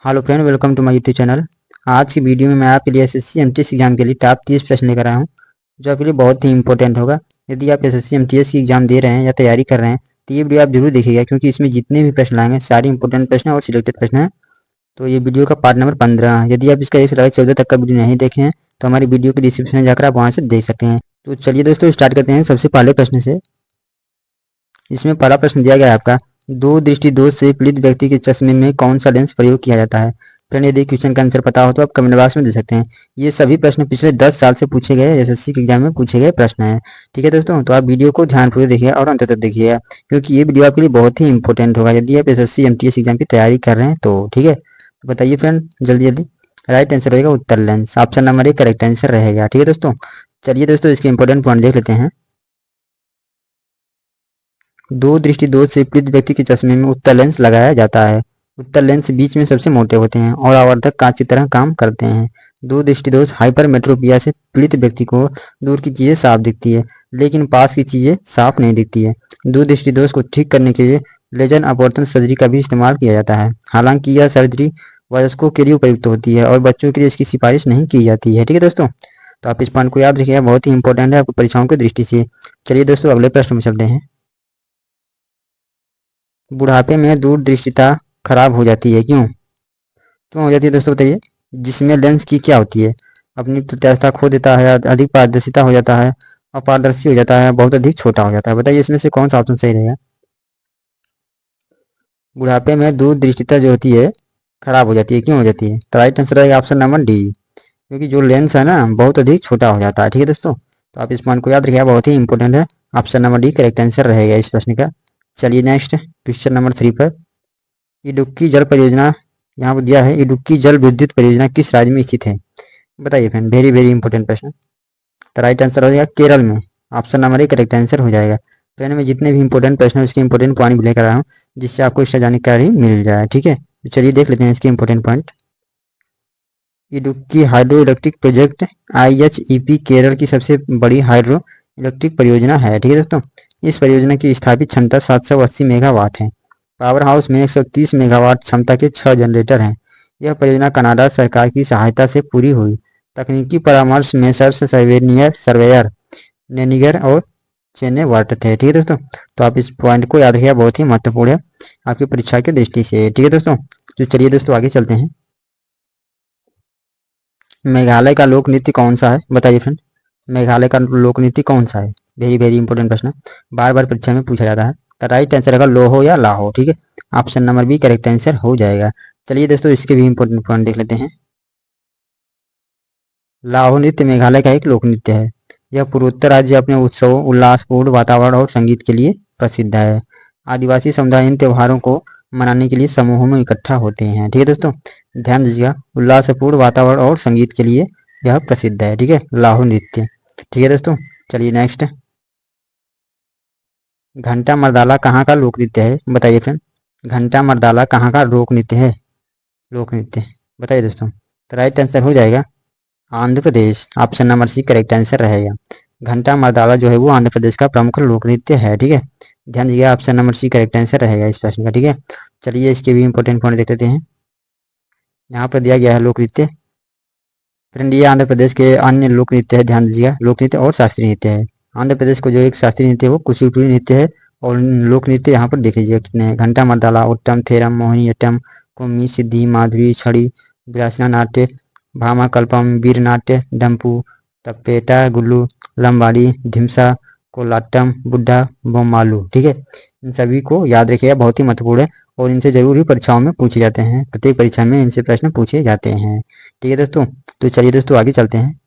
Hello friend, welcome to my YouTube channel. आज की video में मैं आपके लिए एसएससी एमटीएस एग्जाम के लिए टॉप 30 प्रश्न लेकर आया हूं, जो आपके लिए बहुत ही इंपॉर्टेंट होगा। यदि आप एसएससी एमटीएस की एग्जाम दे रहे हैं या तैयारी कर रहे हैं तो ये वीडियो आप जरूर देखिएगा, क्योंकि इसमें जितने भी प्रश्न आएंगे सारे इंपॉर्टेंट प्रश्न और सिलेक्टेड प्रश्न हैं। तो ये वीडियो का पार्ट नंबर 15 है। यदि आप इसका 1 से लेकर 14 तक का वीडियो नहीं देखे हैं तो हमारी वीडियो के डिस्क्रिप्शन में जाकर आप वहाँ से देख सकते हैं। तो चलिए दोस्तों, स्टार्ट करते हैं सबसे पहले प्रश्न से। इसमें पहला प्रश्न दिया गया है आपका, दो दृष्टि दोष से पीड़ित व्यक्ति के चश्मे में कौन सा लेंस प्रयोग किया जाता है। फ्रेंड, यदि क्वेश्चन का आंसर पता हो तो आप कमेंट बॉक्स में दे सकते हैं। ये सभी प्रश्न पिछले 10 साल से पूछे गए एसएससी के एग्जाम में पूछे गए प्रश्न हैं। ठीक है दोस्तों, तो आप वीडियो को ध्यानपूर्वक देखिए और अंत तक देखिएगा, क्योंकि ये वीडियो आपके लिए बहुत ही इंपॉर्टेंट होगा यदि आप एसएससी एमटीएस एग्जाम की तैयारी कर रहे हैं तो। ठीक है, तो बताइए फ्रेंड जल्दी जल्दी। राइट आंसर रहेगा उत्तर लेंस, ऑप्शन नंबर 1 करेक्ट आंसर रहेगा। ठीक है दोस्तों, चलिए दोस्तों इसके इंपॉर्टेंट पॉइंट देख लेते हैं। दो दृष्टि दोष से पीड़ित व्यक्ति के चश्मे में उत्तल लेंस लगाया जाता है। उत्तल लेंस बीच में सबसे मोटे होते हैं और आवर्धक कांच की तरह काम करते हैं। दो दृष्टि दोष हाइपरमेट्रोपिया से पीड़ित व्यक्ति को दूर की चीजें साफ दिखती है, लेकिन पास की चीजें साफ नहीं दिखती है। दो दृष्टि दोष को ठीक करने के लिए लेजर अपवर्तन सर्जरी का भी इस्तेमाल किया जाता है। हालांकि यह सर्जरी वयस्कों के लिए उपयुक्त होती है और बच्चों के लिए इसकी सिफारिश नहीं की जाती है। ठीक है दोस्तों, तो आप इस पॉइंट को याद रखिएगा, बहुत ही इंपॉर्टेंट है आपकी परीक्षाओं की दृष्टि से। चलिए दोस्तों अगले प्रश्न में चलते हैं। बुढ़ापे में दूरदृष्टिता खराब हो जाती है, क्यों क्यों हो जाती है दोस्तों बताइए। जिसमें लेंस की क्या होती है, अपनी प्रत्यास्थता खो देता है, अधिक पारदर्शिता हो जाता है, अपारदर्शी हो जाता है, बहुत अधिक छोटा हो जाता है। बताइए इसमें से कौन सा ऑप्शन सही रहेगा। बुढ़ापे में दूरदृष्टिता जो होती है खराब हो जाती है, क्यों हो जाती है, तो राइट आंसर रहेगा ऑप्शन नंबर डी, क्योंकि जो लेंस है ना बहुत अधिक छोटा हो जाता है। ठीक है दोस्तों, तो आप इस पॉइंट को याद रखिएगा, बहुत ही इंपॉर्टेंट है। Option number D correct answer रहेगा इस प्रश्न का। चलिए नेक्स्ट क्वेश्चन नंबर 3 पर। इडुक्की जल परियोजना यहाँ पर दिया है, इडुक्की जल विद्युत परियोजना किस राज्य में स्थित है। बताइए फ्रेंड, वेरी वेरी इंपॉर्टेंट प्रश्न। तो राइट आंसर हो जाएगा केरल में, ऑप्शन नंबर 1 करेक्ट आंसर हो जाएगा। फ्रेंड, में जितने भी इंपॉर्टेंट प्रश्न है उसके इंपॉर्टेंट पॉइंट भी लेकर आया हूँ, जिससे आपको इससे जानकारी मिल जाए। ठीक है, तो चलिए देख लेते हैं इसके important point. Idukki hydro electric project IHEP Kerala की सबसे बड़ी हाइड्रो इलेक्ट्रिक परियोजना है। ठीक है दोस्तों, इस परियोजना की स्थापित क्षमता 780 मेगावाट है। पावर हाउस में 130 मेगावाट क्षमता के 6 जनरेटर हैं। यह परियोजना कनाडा सरकार की सहायता से पूरी हुई। तकनीकी परामर्श में सर्वेयर नेनिगर और चेन्नई वाटर थे। ठीक है दोस्तों, तो आप इस पॉइंट को याद रखिएगा, बहुत ही महत्वपूर्ण है आपकी परीक्षा की दृष्टि से। ठीक है दोस्तों, तो चलिए दोस्तों आगे चलते हैं। मेघालय का लोक नृत्य कौन सा है, बताइए फ्रेंड। मेघालय का लोक नृत्य कौन सा है, वेरी वेरी इंपॉर्टेंट प्रश्न, बार बार परीक्षा में पूछा जाता है। तो राइट आंसर होगा लोहो या लाहो। ठीक है, option number B correct answer हो जाएगा। चलिए दोस्तों इसके भी इंपॉर्टेंट पॉइंट देख लेते हैं। लाहो नृत्य मेघालय का एक लोक नृत्य है। यह पूर्वोत्तर राज्य अपने उत्सवों, उल्लासपूर्ण वातावरण और संगीत के लिए प्रसिद्ध है। आदिवासी समुदाय इन त्योहारों को मनाने के लिए समूहों में इकट्ठा होते हैं। ठीक है दोस्तों, ध्यान दीजिएगा, उल्लासपूर्ण वातावरण और संगीत के लिए यह प्रसिद्ध है। ठीक है, लाहो नृत्य। ठीक है दोस्तों, चलिए नेक्स्ट। घंटा मर्दाला कहाँ का लोक नृत्य है, बताइए फ्रेंड। घंटा मर्दाला कहाँ का लोक नृत्य है, लोक नृत्य, बताइए दोस्तों। तो राइट आंसर हो जाएगा Andhra Pradesh, option number C correct answer रहेगा। घंटा मर्दाला जो है वो आंध्र प्रदेश का प्रमुख लोक नृत्य है। ठीक है, ध्यान दीजिएगा, option number C correct answer रहेगा इस प्रश्न का। ठीक है, चलिए इसके भी इंपॉर्टेंट पॉइंट देख लेते हैं। यहाँ पर दिया गया है लोक नृत्य। फ्रेंड, ये आंध्र प्रदेश के अन्य लोक नृत्य है, ध्यान दीजिएगा, लोक नृत्य और शास्त्रीय नृत्य है। आंध्र प्रदेश को जो एक शास्त्रीय नृत्य है वो कुचिपुड़ी नृत्य है, और लोक नृत्य यहाँ पर देख लीजिएगा कितने हैं। घंटा मर्दाला, उत्तम थेरम, मोहिनीअट्टम, कुम्मी, सिद्धि, माधुरी, छड़ी, विलासना नाट्य, भामा कल्पम, वीर नाट्य, डंपू, टप्पेटा गुल्लू, लंबाड़ी, ढिमसा, कोलाट्टम, बुड्ढा, बोमालू। ठीक है, इन सभी को याद रखिएगा, बहुत ही महत्वपूर्ण है और इनसे जरूर ही परीक्षाओं में पूछे जाते हैं। प्रत्येक परीक्षा में इनसे प्रश्न पूछे जाते हैं। ठीक है दोस्तों, तो चलिए दोस्तों आगे चलते हैं।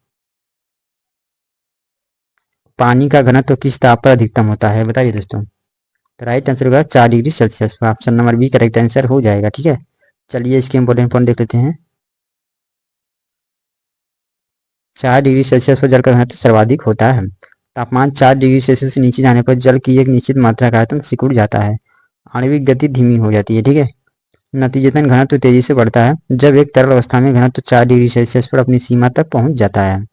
पानी का घनत्व किस ताप पर अधिकतम होता है, बताइए दोस्तों। तो राइट आंसर होगा 4 डिग्री सेल्सियस पर, option number B correct answer हो जाएगा। ठीक है, चलिए इसके इंपॉर्टेंट पॉइंट देख लेते हैं। 4 डिग्री सेल्सियस पर जल का घनत्व सर्वाधिक होता है। तापमान 4 डिग्री सेल्सियस से नीचे जाने पर जल की एक निश्चित मात्रा का आयतन सिकुड़ जाता है, आणविक गति धीमी हो जाती है। ठीक है, नतीजतन घनत्व तेजी से बढ़ता है जब एक तरल अवस्था में घनत्व 4 डिग्री सेल्सियस पर अपनी सीमा तक पहुंच जाता है।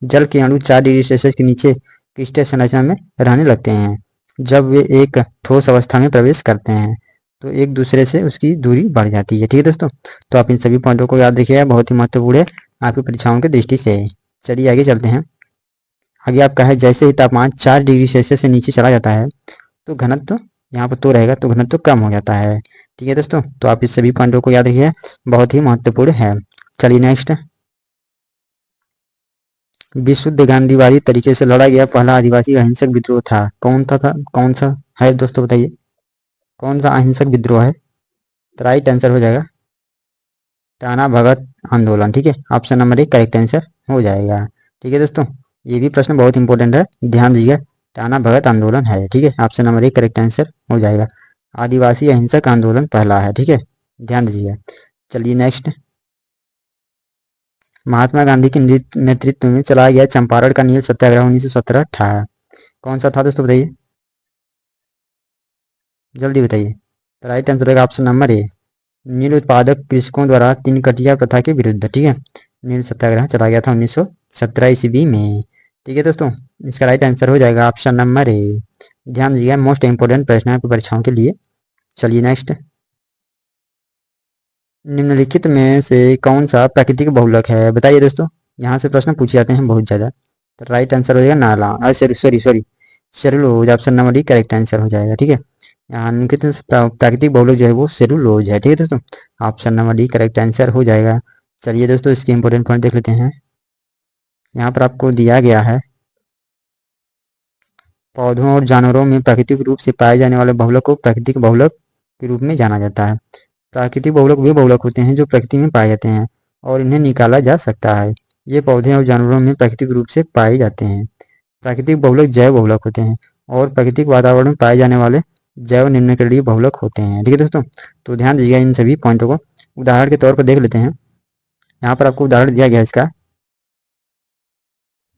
जल के अणु 4 डिग्री सेल्सियस के नीचे क्रिस्टल संरचना में रहने लगते हैं जब वे एक ठोस अवस्था में प्रवेश करते हैं। तो एक दूसरे से उसकी दूरी बढ़ जाती है। ठीक है दोस्तों, तो आप इन सभी पॉइंटों को याद रखिएगा, बहुत ही महत्वपूर्ण है आपकी परीक्षाओं की दृष्टि से। चलिए आगे चलते हैं। आगे आपका है, जैसे ही तापमान 4 डिग्री सेल्सियस से नीचे चला जाता है तो घनत्व, यहाँ पर तो रहेगा, तो घनत्व कम हो जाता है। ठीक है दोस्तों, तो आप इस सभी पॉइंटों को याद रखिए, बहुत ही महत्वपूर्ण है। चलिए नेक्स्ट। विशुद्ध गांधीवादी तरीके से लड़ा गया पहला आदिवासी अहिंसक विद्रोह था, कौन सा है दोस्तों, बताइए कौन सा अहिंसक विद्रोह है। तो राइट आंसर हो जाएगा टाना भगत आंदोलन। ठीक है, ऑप्शन नंबर 1 करेक्ट आंसर हो जाएगा। ठीक है दोस्तों, ये भी प्रश्न बहुत इंपॉर्टेंट है, ध्यान दीजिए, टाना भगत आंदोलन है। ठीक है, ऑप्शन नंबर 1 करेक्ट आंसर हो जाएगा। आदिवासी अहिंसक आंदोलन पहला है। ठीक है, ध्यान दीजिए। चलिए नेक्स्ट। महात्मा गांधी के नेतृत्व में चलाया गया चंपारण का नील सत्याग्रह 1917 था, कौन सा था दोस्तों, बताइए जल्दी बताइए। तो राइट आंसर होगा ऑप्शन नंबर ए, नील उत्पादक कृषकों द्वारा तीन कटिया प्रथा के विरुद्ध। ठीक है, नील सत्याग्रह चला गया था 1917 ईस्वी में। ठीक है दोस्तों, इसका राइट आंसर हो जाएगा ऑप्शन नंबर ए। ध्यान दीजिए, मोस्ट इंपोर्टेंट प्रश्न है आपकी परीक्षाओं के लिए। चलिए नेक्स्ट। निम्नलिखित में से कौन सा प्राकृतिक बहुलक है, बताइए दोस्तों, यहाँ से प्रश्न पूछे जाते हैं बहुत ज़्यादा। तो राइट आंसर हो जाएगा नाला, sorry sorry sorry cellulose, option number D correct answer हो जाएगा। ठीक है, यहाँ निम्नलिखित प्राकृतिक बहुलक जो है वो सेलुलोज है। ठीक है दोस्तों, option number D correct answer हो जाएगा। चलिए दोस्तों, इसके इंपॉर्टेंट पॉइंट देख लेते हैं। यहाँ पर आपको दिया गया है, पौधों और जानवरों में प्राकृतिक रूप से पाए जाने वाले बहुलक को प्राकृतिक बहुलक के रूप में जाना जाता है। प्राकृतिक बहुलक वे बहुलक होते हैं जो प्रकृति में पाए जाते हैं और इन्हें निकाला जा सकता है। ये पौधे और जानवरों में प्राकृतिक रूप से पाए जाते हैं। प्राकृतिक बहुलक जैव बहुलक होते हैं और प्राकृतिक वातावरण में पाए जाने वाले जैव निम्नकरणीय बहुलक होते हैं। ठीक है दोस्तों, तो ध्यान दीजिएगा इन सभी पॉइंटों को। उदाहरण के तौर पर देख लेते हैं, यहाँ पर आपको उदाहरण दिया गया है इसका।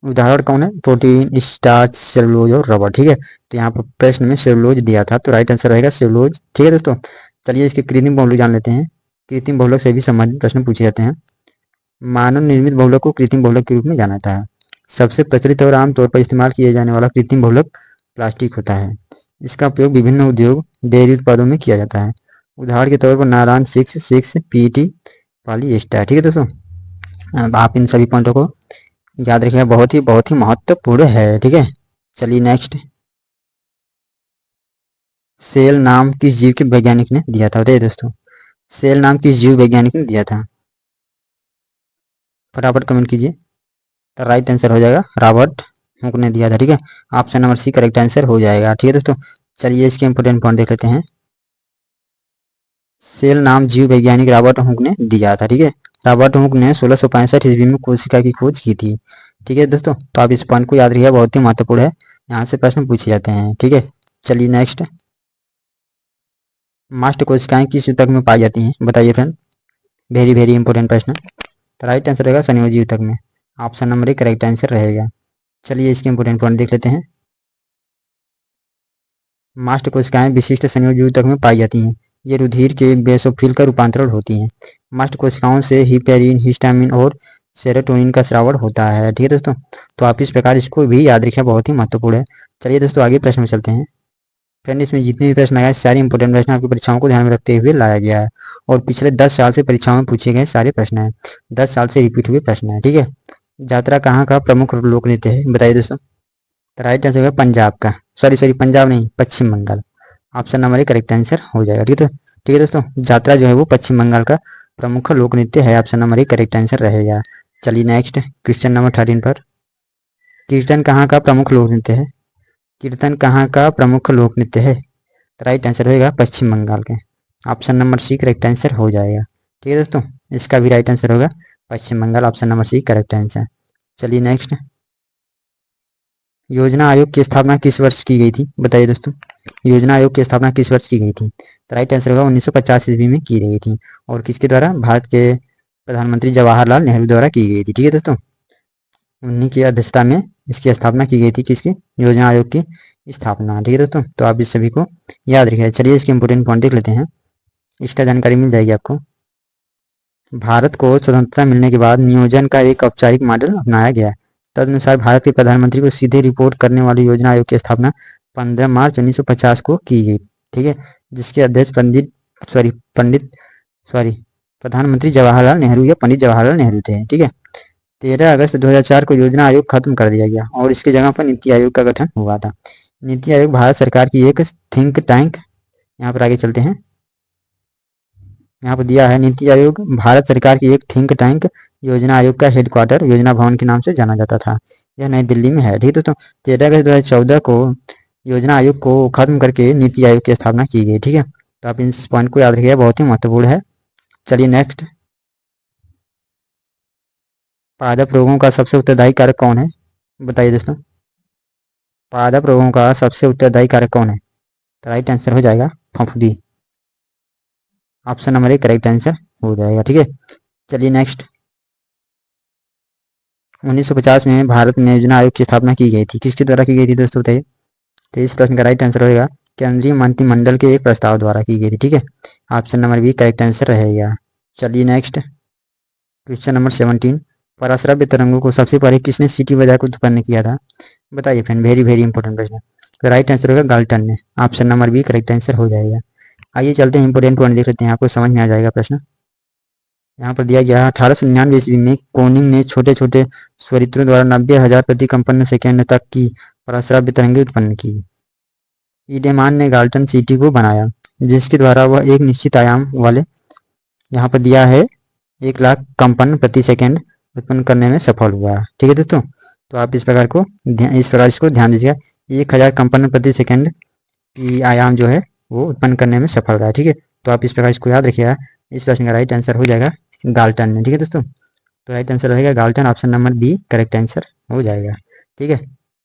उदाहरण कौन है, प्रोटीन, स्टार्च, सेलुलोज और रबर। ठीक है, तो यहाँ पर प्रश्न में सेलुलोज दिया था, तो राइट आंसर रहेगा सेलुलोज। ठीक है दोस्तों, चलिए इसके कृत्रिम बहुलक जान लेते हैं। कृत्रिम बहुलक से भी संबंधित प्रश्न पूछे जाते हैं। मानव निर्मित बहुलक को कृत्रिम बहुलक के रूप में जाना जाता है। सबसे प्रचलित और आमतौर पर इस्तेमाल किया जाने वाला कृत्रिम बहुलक प्लास्टिक होता है। इसका उपयोग विभिन्न उद्योग, डेयरी उत्पादों में किया जाता है। उदाहरण के तौर पर नायलॉन 6 पीईटी, पॉलीएस्टर। ठीक है दोस्तों, अब आप इन सभी पॉइंटों को याद रखिएगा, बहुत ही महत्वपूर्ण है। ठीक है, चलिए नेक्स्ट। सेल नाम किस जीव के वैज्ञानिक ने दिया था, बताइए दोस्तों, सेल नाम किस जीव वैज्ञानिक ने दिया था, फटाफट कमेंट कीजिए। तो राइट आंसर हो जाएगा रॉबर्ट हुक ने दिया था। ठीक है, option number C correct answer हो जाएगा। ठीक है दोस्तों, चलिए इसके इंपोर्टेंट पॉइंट देख लेते हैं। सेल नाम जीव वैज्ञानिक रॉबर्ट हुक ने दिया था। ठीक है, रॉबर्ट हुक ने 1665 ईस्वी में कोशिका की खोज की थी। ठीक है दोस्तों, तो आप इस पॉइंट को याद रखिएगा, बहुत ही महत्वपूर्ण है, यहाँ से प्रश्न पूछे जाते हैं। ठीक है, चलिए नेक्स्ट। मास्ट कोशिकाएं किस ऊतक में पाई जाती हैं, बताइए फ्रेंड, वेरी वेरी इंपॉर्टेंट प्रश्न। तो राइट आंसर रहेगा संयोजी ऊतक में, ऑप्शन नंबर 1 करेक्ट आंसर रहेगा। चलिए इसके इंपोर्टेंट पॉइंट देख लेते हैं। मास्ट कोशिकाएं विशिष्ट संयोजी ऊतक में पाई जाती हैं। ये रुधिर के बेसोफिल का रूपांतरण होती हैं। मास्ट कोशिकाओं से हिपेरिन, हिस्टामिन और सेरोटोनिन का स्रावण होता है। ठीक है दोस्तों, तो आप इस प्रकार इसको भी याद रखिए, बहुत ही महत्वपूर्ण है। चलिए दोस्तों, आगे प्रश्न में चलते हैं। फ्रेंड, इसमें जितने भी प्रश्न आए सारे इंपोर्टेंट प्रश्न आपकी परीक्षाओं को ध्यान में रखते हुए लाया गया है और पिछले 10 साल से परीक्षाओं में पूछे गए सारे प्रश्न हैं, 10 साल से रिपीट हुए प्रश्न हैं। ठीक है, यात्रा कहाँ का प्रमुख लोक नृत्य है, बताइए दोस्तों। राइट आंसर होगा पंजाब का, सॉरी सॉरी पंजाब नहीं, Paschim Bangal, option number 1 correct answer हो जाएगा। ठीक है, ठीक है दोस्तों, यात्रा जो है वो पश्चिम बंगाल का प्रमुख लोक नृत्य है, ऑप्शन नंबर 1 करेक्ट आंसर रहेगा। चलिए नेक्स्ट, क्वेश्चन नंबर 13 पर। कीर्तन कहाँ का प्रमुख लोक नृत्य है, कीर्तन कहाँ का प्रमुख लोक नृत्य है, राइट आंसर होगा पश्चिम बंगाल के, option number C correct answer हो जाएगा। ठीक है दोस्तों, इसका भी राइट आंसर होगा Paschim Bangal, option number C correct answer. चलिए नेक्स्ट। योजना आयोग की स्थापना किस वर्ष की गई थी, बताइए दोस्तों, योजना आयोग की स्थापना किस वर्ष की गई थी। तो राइट आंसर होगा 1950 ईस्वी में की गई थी और किसके द्वारा, भारत के प्रधानमंत्री जवाहरलाल नेहरू द्वारा की गई थी। ठीक है दोस्तों, उन्हीं की अध्यक्षता में इसकी स्थापना की गई थी, किसकी, योजना आयोग की स्थापना। ठीक है दोस्तों, तो आप इस सभी को याद रखिए। चलिए इसके इंपोर्टेंट पॉइंट देख लेते हैं, इसका जानकारी मिल जाएगी आपको। भारत को स्वतंत्रता मिलने के बाद नियोजन का एक औपचारिक मॉडल अपनाया गया। तदनुसार भारत के प्रधानमंत्री को सीधे रिपोर्ट करने वाली योजना आयोग की स्थापना 15 मार्च 1950 को की गई। ठीक है, जिसके अध्यक्ष पंडित सॉरी पंडित सॉरी प्रधानमंत्री जवाहरलाल नेहरू या पंडित जवाहरलाल नेहरू थे। ठीक है, 13 अगस्त 2004 को योजना आयोग खत्म कर दिया गया और इसकी जगह पर नीति आयोग का गठन हुआ था। नीति आयोग भारत सरकार की एक थिंक टैंक, यहाँ पर आगे चलते हैं, यहाँ पर दिया है नीति आयोग भारत सरकार की एक थिंक टैंक, योजना आयोग का हेडक्वार्टर योजना भवन के नाम से जाना जाता था। यह नई दिल्ली में है। ठीक है दोस्तों, 13 अगस्त 2014 को योजना आयोग को खत्म करके नीति आयोग की स्थापना की गई। ठीक है, तो आप इस पॉइंट को याद रखिएगा, बहुत ही महत्वपूर्ण है। चलिए नेक्स्ट, पादप रोगों का सबसे उत्तरदायी कारक कौन है? बताइए दोस्तों, पादप रोगों का सबसे उत्तरदायी कारक कौन है? तो राइट आंसर हो जाएगा फफूंदी। ऑप्शन नंबर 1 करेक्ट आंसर हो जाएगा। ठीक है, चलिए नेक्स्ट, 1950 में भारत में योजना आयोग की स्थापना की गई थी, किसके द्वारा की गई थी दोस्तों बताइए? तो इस प्रश्न का राइट आंसर होगा केंद्रीय मंत्रिमंडल के एक प्रस्ताव द्वारा की गई थी। ठीक है, option number B correct answer रहेगा। चलिए नेक्स्ट, क्वेश्चन नंबर 17, पराश्रव्य तरंगों को सबसे पहले किसने सीटी बजाकर उत्पन्न किया था? बताइए फ्रेंड, वेरी वेरी इंपॉर्टेंट प्रश्न। तो राइट आंसर होगा गाल्टन ने। Option number B correct answer हो जाएगा। आइए चलते हैं, इंपोर्टेंट पॉइंट देख लेते हैं, आपको समझ में आ जाएगा प्रश्न। यहाँ पर दिया गया 1899 ईस्वी में कोनिंग ने छोटे छोटे स्वरित्रों द्वारा 90,000 प्रति कंपन सेकेंड तक की पराश्रव्य तरंगें उत्पन्न की। ईडेमान ने गाल्टन सीटी को बनाया, जिसके द्वारा वह एक निश्चित आयाम वाले, यहाँ पर दिया है 1,00,000 कंपन प्रति सेकेंड उत्पन्न करने में सफल हुआ। ठीक है दोस्तों, तो आप इस प्रकार इसको ध्यान दीजिएगा, 1,000 कंपन प्रति सेकेंड की आयाम जो है वो उत्पन्न करने में सफल रहा है। ठीक है, तो आप इस प्रकार इसको याद रखिएगा। इस प्रश्न का राइट आंसर हो जाएगा गाल्टन ने। ठीक है दोस्तों, तो राइट आंसर रहेगा Galton, option number B correct answer हो जाएगा। ठीक है,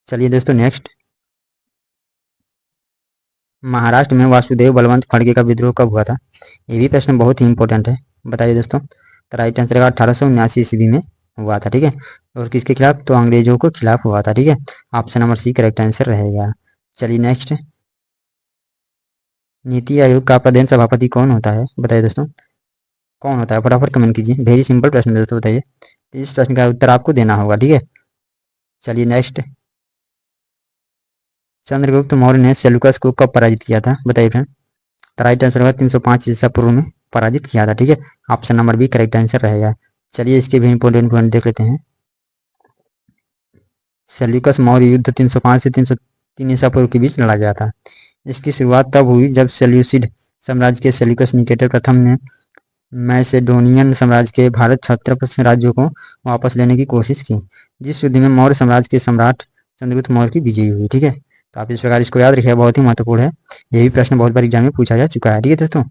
चलिए दोस्तों नेक्स्ट, महाराष्ट्र में वासुदेव बलवंत फड़के का विद्रोह कब हुआ था? ये भी प्रश्न बहुत ही इंपॉर्टेंट है, बताइए दोस्तों। तो राइट आंसर 1879 ईस्वी में हुआ था। ठीक है, और किसके खिलाफ? तो अंग्रेजों के खिलाफ हुआ था। ठीक है, option number C correct answer रहेगा। चलिए नेक्स्ट, नीति आयोग का प्रधान सभापति कौन होता है? बताइए दोस्तों, कौन होता है? फटाफट कमेंट कीजिए, वेरी सिंपल प्रश्न दोस्तों, बताइए। इस प्रश्न का उत्तर आपको देना होगा। ठीक है, चलिए नेक्स्ट, चंद्रगुप्त मौर्य ने सेल्यूकस को कब पराजित किया था? बताइए फ्रेंड। तो राइट आंसर होगा 305 ईसा पूर्व में पराजित किया था। ठीक है, option number B correct answer रहेगा। चलिए इसके भी इंपोर्टेंट पॉइंट देख लेते हैं। सेल्यूकस मौर्य युद्ध 305 से 303 ईसा पूर्व के बीच लड़ा गया था। इसकी शुरुआत तब हुई जब सेल्यूसिड साम्राज्य के सेल्यूकस निकेटर प्रथम ने मैसेडोनियन साम्राज्य के भारत क्षत्रप राज्यों को वापस लेने की कोशिश की, जिस युद्ध में मौर्य साम्राज्य के सम्राट चंद्रगुप्त मौर्य की विजयी हुई। ठीक है, तो आप इस प्रकार इसको याद रखिएगा, बहुत ही महत्वपूर्ण है। ये भी प्रश्न बहुत बार एग्जाम में पूछा जा चुका है। ठीक है दोस्तों,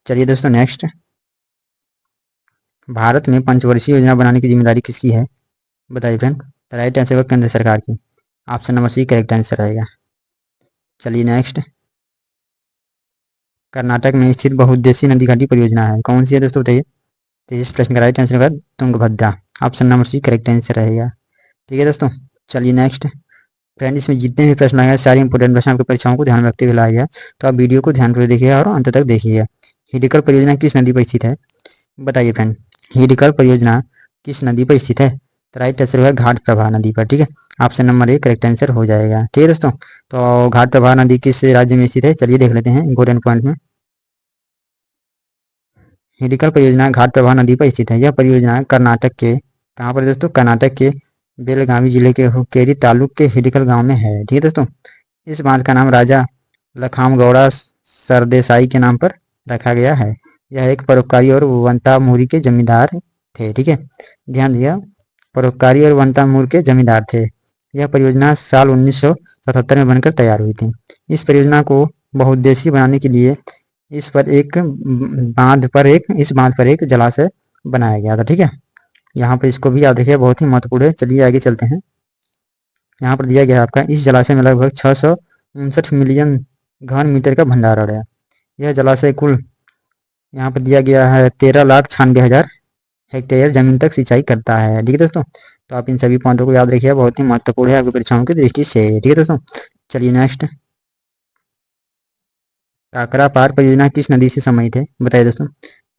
चलिए दोस्तों नेक्स्ट, भारत में पंचवर्षीय योजना बनाने की जिम्मेदारी किसकी है? बताइए फ्रेंड। राइट आंसर होगा केंद्र सरकार की, option number C correct answer रहेगा। चलिए नेक्स्ट, कर्नाटक में स्थित बहुउद्देशीय नदी घाटी परियोजना है, कौन सी है दोस्तों बताइए? तो इस प्रश्न का राइट आंसर होगा Tungabhadra, option number C correct answer रहेगा। ठीक है दोस्तों, चलिए नेक्स्ट, फ्रेंड इसमें जितने भी प्रश्न आए हैं सारे इंपोर्टेंट प्रश्न आपकी परीक्षाओं को ध्यान में रखते हुए लाया गया, तो आप वीडियो को ध्यान से देखिए और अंत तक देखिए। हिडकल परियोजना किस नदी पर स्थित है? बताइए फ्रेंड, हिडकल परियोजना किस नदी पर स्थित है? तो राइट आंसर होगा घाट प्रभा नदी पर। ठीक है, option number A correct answer हो जाएगा। ठीक है दोस्तों, तो घाट प्रभा नदी किस राज्य में स्थित है? चलिए देख लेते हैं इंपोर्टेंट पॉइंट में। हिडकल परियोजना घाट प्रभा नदी पर स्थित है। यह परियोजना कर्नाटक के, कहाँ पर दोस्तों? कर्नाटक के बेलगावी जिले के हुक्केरी तालुक के हिडकल गांव में है। ठीक है दोस्तों, इस बांध का नाम राजा लखामगौड़ा सरदेसाई के नाम पर रखा गया है। यह एक परोपकारी और वंतामूरी के जमींदार थे। ठीक है, ध्यान दिया, परोपकारी और वंतामूर के जमींदार थे। यह परियोजना साल 1977 में बनकर तैयार हुई थी। इस परियोजना को बहुउद्देशीय बनाने के लिए इस बांध पर एक जलाशय बनाया गया था। ठीक है, यहाँ पर इसको भी याद रखिए, बहुत ही महत्वपूर्ण है। चलिए आगे चलते हैं, यहाँ पर दिया गया है आपका, इस जलाशय में लगभग 659 मिलियन घन मीटर का भंडारण है। यह जलाशय कुल, यहाँ पर दिया गया है 13,96,000 हेक्टेयर जमीन तक सिंचाई करता है। ठीक है दोस्तों, तो आप इन सभी पॉइंटों को याद रखिए, बहुत ही महत्वपूर्ण है आपकी परीक्षाओं की दृष्टि से। ठीक है दोस्तों, चलिए नेक्स्ट, काकरा पार परियोजना किस नदी से सम्मिलित है? बताइए दोस्तों,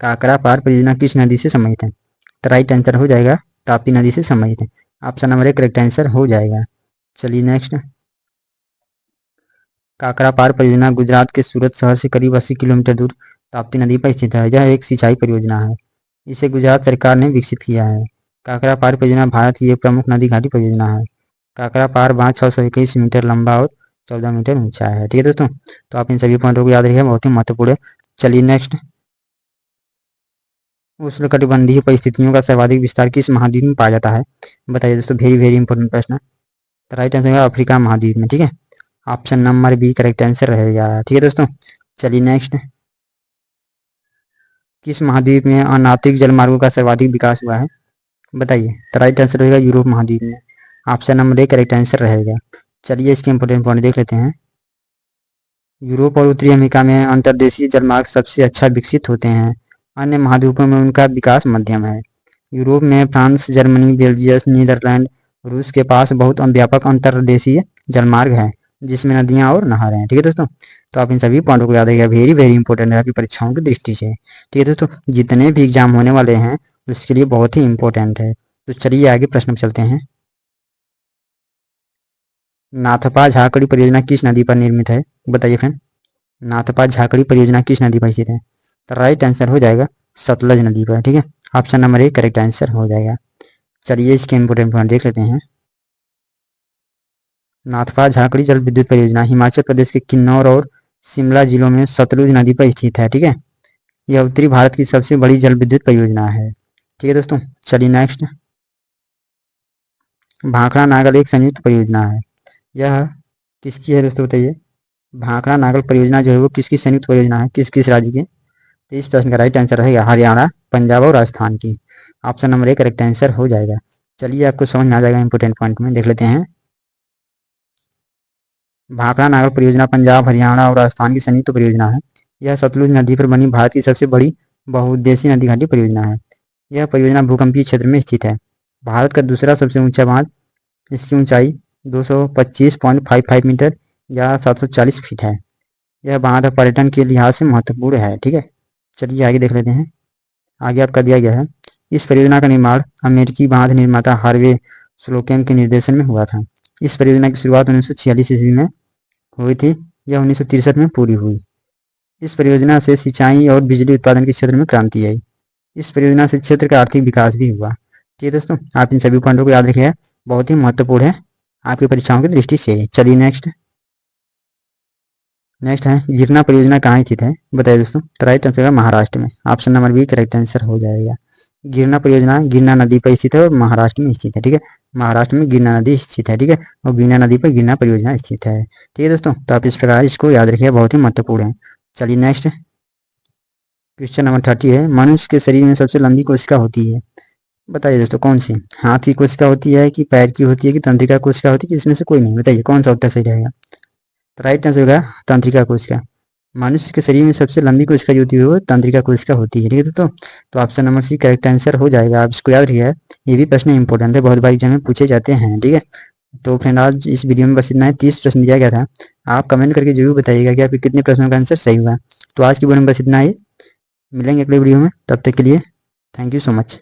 काकरा पार परियोजना किस नदी से सम्मिलित है? तो राइट आंसर हो जाएगा ताप्ती नदी से सम्मिलित है, ऑप्शन नंबर 1 करेक्ट आंसर हो जाएगा। चलिए नेक्स्ट, काकरा पार परियोजना गुजरात के सूरत शहर से करीब 80 किलोमीटर दूर ताप्ती नदी पर स्थित है। यह एक सिंचाई परियोजना है। इसे गुजरात सरकार ने विकसित किया है। काकरा पार परियोजना भारत की एक प्रमुख नदी घाटी परियोजना है। काकरा पार बांध 621 मीटर लंबा और 14 मीटर ऊंचा है। ठीक है दोस्तों, तो आप इन सभी पॉइंटों को याद रखिए, बहुत ही महत्वपूर्ण है। चलिए नेक्स्ट, उष्णकटिबंधीय परिस्थितियों का सर्वाधिक विस्तार किस महाद्वीप में पाया जाता है? बताइए दोस्तों, वेरी वेरी इंपॉर्टेंट प्रश्न। तो राइट आंसर होगा अफ्रीका महाद्वीप में। ठीक है, option number B correct answer रहेगा। ठीक है दोस्तों, चलिए नेक्स्ट, किस महाद्वीप में अनातिक जलमार्गों का सर्वाधिक विकास हुआ है? बताइए। तो राइट आंसर रहेगा यूरोप महाद्वीप में। Option number A correct answer रहेगा। चलिए इसके इंपोर्टेंट पॉइंट देख लेते हैं। यूरोप और उत्तरी अमेरिका में अंतर्देशीय जलमार्ग सबसे अच्छा विकसित होते हैं। अन्य महाद्वीपों में उनका विकास मध्यम है। यूरोप में फ्रांस, जर्मनी, बेल्जियम, नीदरलैंड, रूस के पास बहुत व्यापक अंतर्देशीय जलमार्ग है, जिसमें नदियां और नहर हैं। ठीक है दोस्तों, तो आप इन सभी पॉइंटों को याद रखिएगा, वेरी वेरी इंपॉर्टेंट है आपकी परीक्षाओं की दृष्टि से। ठीक है दोस्तों, जितने भी एग्जाम होने वाले हैं उसके लिए बहुत ही इंपॉर्टेंट है। तो चलिए आगे प्रश्न में चलते हैं। नाथपा झाकड़ी परियोजना किस नदी पर निर्मित है? बताइए फ्रेंड, नाथपा झाकड़ी परियोजना किस नदी पर स्थित है? तो राइट आंसर हो जाएगा सतलज नदी पर। ठीक है, option number A correct answer हो जाएगा। चलिए इसके इंपोर्टेंट पॉइंट देख लेते हैं। नाथपा झाकड़ी जल विद्युत परियोजना हिमाचल प्रदेश के किन्नौर और शिमला जिलों में सतलुज नदी पर स्थित है। ठीक है, यह उत्तरी भारत की सबसे बड़ी जल विद्युत परियोजना है। ठीक है दोस्तों, चलिए नेक्स्ट, भाखड़ा नागल एक संयुक्त परियोजना है। यह किसकी है दोस्तों, बताइए। भाखड़ा नागल परियोजना जो है वो किसकी संयुक्त परियोजना है, किस किस राज्य की? तो इस प्रश्न का राइट आंसर रहेगा हरियाणा, पंजाब और राजस्थान की। Option number A correct answer हो जाएगा। चलिए आपको समझ में आ जाएगा, इंपोर्टेंट पॉइंट में देख लेते हैं। भाखड़ा नागल परियोजना पंजाब, हरियाणा और राजस्थान की संयुक्त परियोजना है। यह सतलुज नदी पर बनी भारत की सबसे बड़ी बहुउद्देशीय नदी घाटी परियोजना है। यह परियोजना भूकंपीय क्षेत्र में स्थित है। भारत का दूसरा सबसे ऊंचा बांध, इसकी ऊंचाई 225.55 मीटर या 740 फीट है। यह बांध पर्यटन के लिहाज से महत्वपूर्ण है। ठीक है, चलिए आगे देख लेते हैं। आगे आपका दिया गया है, इस परियोजना का निर्माण अमेरिकी बांध निर्माता हार्वे स्लोकेम के निर्देशन में हुआ था। इस परियोजना की शुरुआत 1946 ईस्वी में हुई थी। यह 1963 में पूरी हुई। इस परियोजना से सिंचाई और बिजली उत्पादन के क्षेत्र में क्रांति आई। इस परियोजना से क्षेत्र का आर्थिक विकास भी हुआ। ठीक है दोस्तों, आप इन सभी पॉइंटों को याद रखिए, बहुत ही महत्वपूर्ण है आपकी परीक्षाओं की दृष्टि से। चलिए नेक्स्ट है, गिरना परियोजना कहाँ स्थित है? बताइए दोस्तों। तो राइट आंसर है महाराष्ट्र में। Option number B correct answer हो जाएगा। गिरना परियोजना गिरना नदी पर स्थित है और महाराष्ट्र में स्थित है। ठीक है, महाराष्ट्र में गिरना नदी स्थित है। ठीक है, और गिरना नदी पर गिरना परियोजना स्थित है। ठीक है दोस्तों, तो आप इस प्रकार इसको याद रखिए, बहुत ही महत्वपूर्ण है। चलिए नेक्स्ट, क्वेश्चन नंबर 30 है, मनुष्य के शरीर में सबसे लंबी कोशिका होती है? बताइए दोस्तों, कौन सी? हाथ की कोशिका होती है कि पैर की होती है कि तंत्रिका कोशिका होती है कि इसमें से कोई नहीं? बताइए कौन सा उत्तर सही रहेगा। तो राइट आंसर होगा तंत्रिका कोशिका। मनुष्य के शरीर में सबसे लंबी कोशिका जो होती है वो तंत्रिका कोशिका होती है। ठीक है दोस्तों, तो option number C correct answer हो जाएगा। आप इसको याद रखिए, ये भी प्रश्न इंपॉर्टेंट है, बहुत बार एग्जाम में पूछे जाते हैं। ठीक है, तो फ्रेंड आज इस वीडियो में बस इतना है। 30 प्रश्न दिया गया था। आप कमेंट करके जरूर बताइएगा कि आपके कितने प्रश्नों का आंसर सही हुआ। तो आज की वीडियो में बस इतना ही, मिलेंगे अगले वीडियो में, तब तक के लिए थैंक यू सो मच।